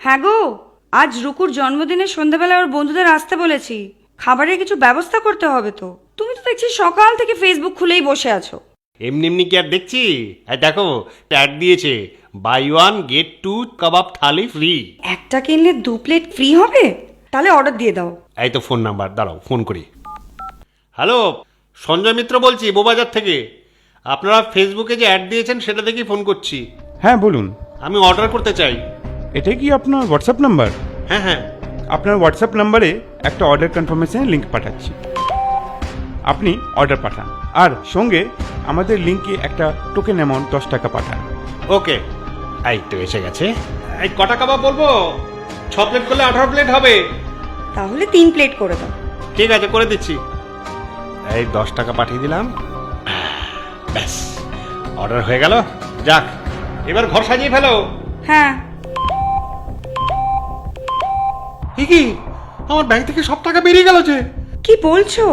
হ্যাঁ গো, আজ রুকুর জন্মদিনে সন্ধ্যাবেলা ওর বন্ধুদের আসতে বলেছি। খাবারের কিছু ব্যবস্থা করতে হবে তো। তুমি তো দেখছি সকাল থেকে ফেসবুক খুলেই বসে আছো। এমনি এমনি কি আর দেখছি? দেখো, অ্যাড দিয়েছে, buy one get two kebab thali free. একটা কিনলে 2 প্লেট ফ্রি হবে? তাহলে অর্ডার দিয়ে দাও। এই তো ফোন নাম্বার, দাঁড়াও ফোন করি। হ্যালো, সঞ্জয় মিত্র বলছি, বউবাজার থেকে। আপনারা ফেসবুকে যে অ্যাড দিয়েছেন সেটা দেখেই ফোন করছি। হ্যাঁ বলুন। আমি অর্ডার করতে চাই। এটা কি আপনার হোয়াটসঅ্যাপ নাম্বার? হ্যাঁ হ্যাঁ। আপনার হোয়াটসঅ্যাপ নাম্বারে একটা অর্ডার কনফার্মেশনের লিঙ্ক পাঠাচ্ছি, আপনি অর্ডার পাঠান। আর সঙ্গে আমাদের লিঙ্কে একটা টোকেন অ্যামাউন্ট 10 টাকা পাঠান। ওকে, এই তো এসে গেছে। এই কটা কাবাব বলবো? 6 প্লেট করলে 18 প্লেট হবে। তাহলে 3 প্লেট করে দাও। ঠিক আছে, করে দিচ্ছি। এই 10 টাকা পাঠিয়ে দিলাম। ব্যাস, অর্ডার হয়ে গেল। যাক, এবার ঘর সাজিয়ে ফেলো। হ্যাঁ। কি আমার ব্যাংক থেকে সব টাকা বেরিয়ে গেল যে? কি বলছো?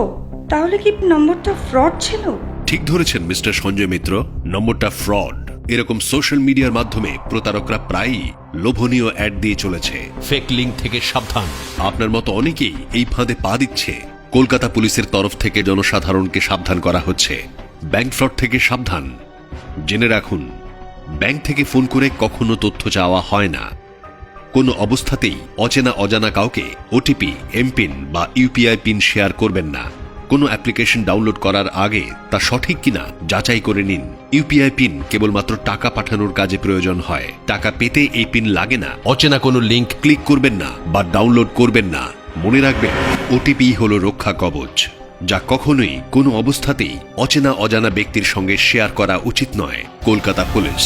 তাহলে কি নম্বরটা ফ্রড ছিল? ঠিক ধরেছেন মিস্টার সঞ্জয় মিত্র, নম্বরটা ফ্রড। এরকম সোশ্যাল মিডিয়ার মাধ্যমে প্রতারকরা প্রায়ই লোভনীয় অ্যাড দিয়ে চলেছে। ফেক লিঙ্ক থেকে সাবধান। আপনার মতো অনেকেই এই ফাঁদে পা দিচ্ছে। কলকাতা পুলিশের তরফ থেকে জনসাধারণকে সাবধান করা হচ্ছে। ব্যাংক ফ্রড থেকে সাবধান। জেনে রাখুন, ব্যাংক থেকে ফোন করে কখনো তথ্য চাওয়া হয় না। কোনো অবস্থাতেই অচেনা অজানা কাউকে ওটিপি, এমপিন বা ইউপিআই পিন শেয়ার করবেন না। কোনো অ্যাপ্লিকেশন ডাউনলোড করার আগে তা সঠিক কিনা যাচাই করে নিন। ইউপিআই পিন কেবলমাত্র টাকা পাঠানোর কাজে প্রয়োজন হয়। টাকা পেতে এই পিন লাগে না। অচেনা কোনো লিঙ্ক ক্লিক করবেন না বা ডাউনলোড করবেন না। মনে রাখবেন, ওটিপি হলো রক্ষা কবচ, যা কখনোই কোনো অবস্থাতেই অচেনা অজানা ব্যক্তির সঙ্গে শেয়ার করা উচিত নয়। কলকাতা পুলিশ।